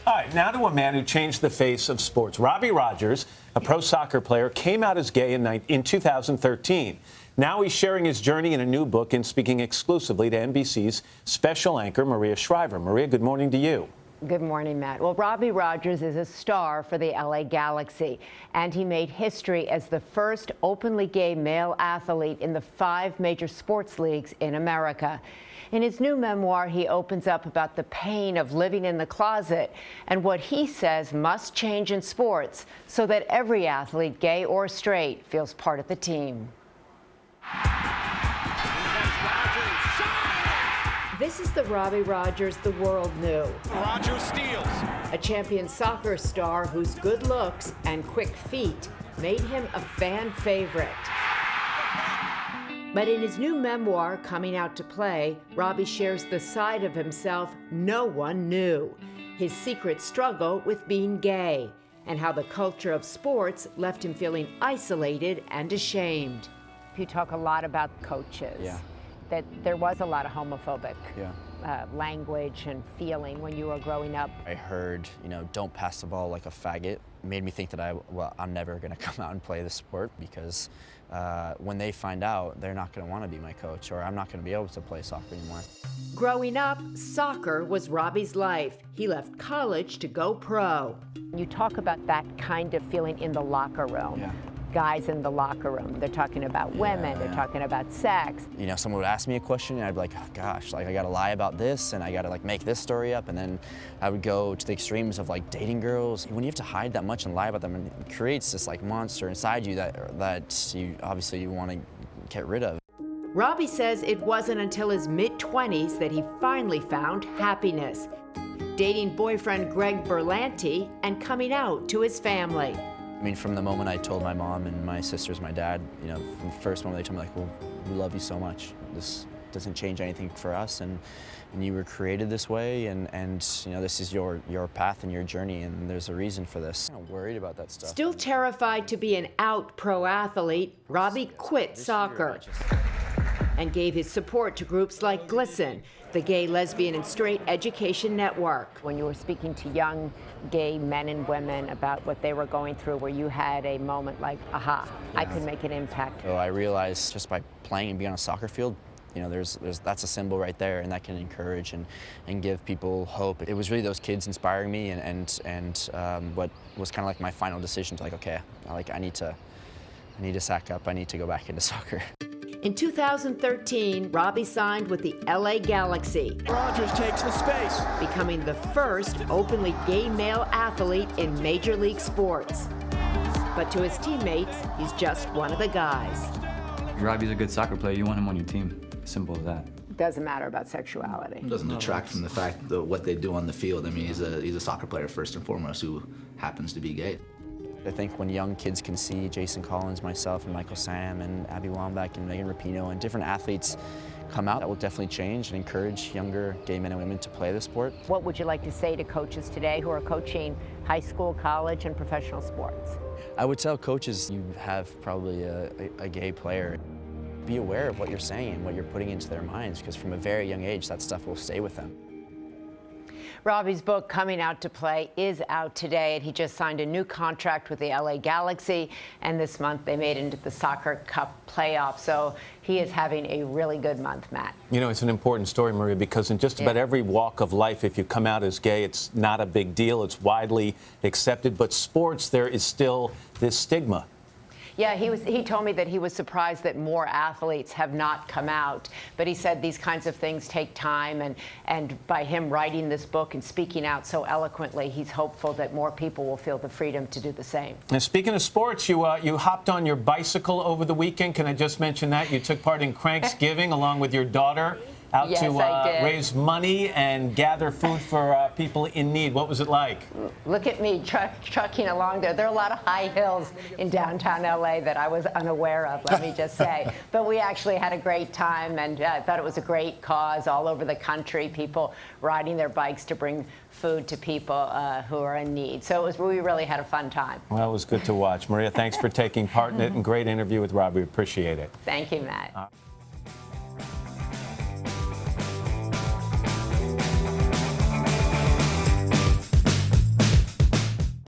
All right, now to a man who changed the face of sports. Robbie Rogers, a pro soccer player, came out as gay in 2013. Now he's sharing his journey in a new book and speaking exclusively to NBC's special anchor, Maria Shriver. Maria, good morning to you. Good morning, Matt. Well, Robbie Rogers is a star for the LA Galaxy, and he made history as the first openly gay male athlete in the 5 major sports leagues in America. In his new memoir, he opens up about the pain of living in the closet and what he says must change in sports so that every athlete, gay or straight, feels part of the team. This is the Robbie Rogers the world knew. Rogers steals. A champion soccer star whose good looks and quick feet made him a fan favorite. But in his new memoir, Coming Out to Play, Robbie shares the side of himself no one knew, his secret struggle with being gay, and how the culture of sports left him feeling isolated and ashamed. You talk a lot about coaches. Yeah. That there was a lot of homophobic language and feeling when you were growing up. I heard, don't pass the ball like a faggot. It made me think that I'm never going to come out and play the sport because when they find out, they're not going to want to be my coach, or I'm not going to be able to play soccer anymore. Growing up, soccer was Robbie's life. He left college to go pro. You talk about that kind of feeling in the locker room. Yeah. Guys in the locker room, they're talking about women, they're talking about sex. Someone would ask me a question and I'd be like, oh gosh, I gotta lie about this and I gotta make this story up, and then I would go to the extremes of dating girls. When you have to hide that much and lie about them, it creates this monster inside you that you obviously want to get rid of. Robbie says it wasn't until his mid-20s that he finally found happiness, dating boyfriend Greg Berlanti and coming out to his family. From the moment I told my mom and my sisters, my dad, from the first moment they told me, well, we love you so much. This doesn't change anything for us, and you were created this way, and this is your path and your journey, and there's a reason for this. I'm not worried about that stuff. Still terrified to be an out pro athlete, Robbie quit soccer and gave his support to groups like GLSEN, the Gay, Lesbian, and Straight Education Network. When you were speaking to young gay men and women about what they were going through, where you had a moment like, aha, I could make an impact. So I realized just by playing and being on a soccer field, that's a symbol right there, and that can encourage and give people hope. It was really those kids inspiring me, and what was kind of my final decision to okay, I need to sack up. I need to go back into soccer. In 2013, Robbie signed with the LA Galaxy. Rogers takes the space. Becoming the first openly gay male athlete in Major League sports. But to his teammates, he's just one of the guys. Robbie's a good soccer player. You want him on your team. Simple as that. Doesn't matter about sexuality. It doesn't detract from the fact that what they do on the field. He's a soccer player first and foremost who happens to be gay. I think when young kids can see Jason Collins, myself, and Michael Sam, and Abby Wambach, and Megan Rapinoe, and different athletes come out, that will definitely change and encourage younger gay men and women to play the sport. What would you like to say to coaches today who are coaching high school, college, and professional sports? I would tell coaches, you have probably a gay player. Be aware of what you're saying and what you're putting into their minds, because from a very young age, that stuff will stay with them. Robbie's book, Coming Out to Play, is out today, and he just signed a new contract with the LA Galaxy, and this month they made it into the Soccer Cup playoffs, so he is having a really good month, Matt. It's an important story, Maria, because in just about every walk of life, if you come out as gay, it's not a big deal. It's widely accepted, but sports, there is still this stigma. Yeah, he told me that he was surprised that more athletes have not come out. But he said these kinds of things take time, and by him writing this book and speaking out so eloquently, he's hopeful that more people will feel the freedom to do the same. Now, speaking of sports, you hopped on your bicycle over the weekend. Can I just mention that? You took part in Cranksgiving along with your daughter out Yes, to I did. raise money and gather food for people in need. What was it like? Look at me trucking along there. There are a lot of high hills in downtown LA that I was unaware of, let me just say. But we actually had a great time, and I thought it was a great cause all over the country, people riding their bikes to bring food to people who are in need. So we really had a fun time. Well, it was good to watch. Maria, thanks for taking part in it, and great interview with Robbie. Appreciate it. Thank you, Matt.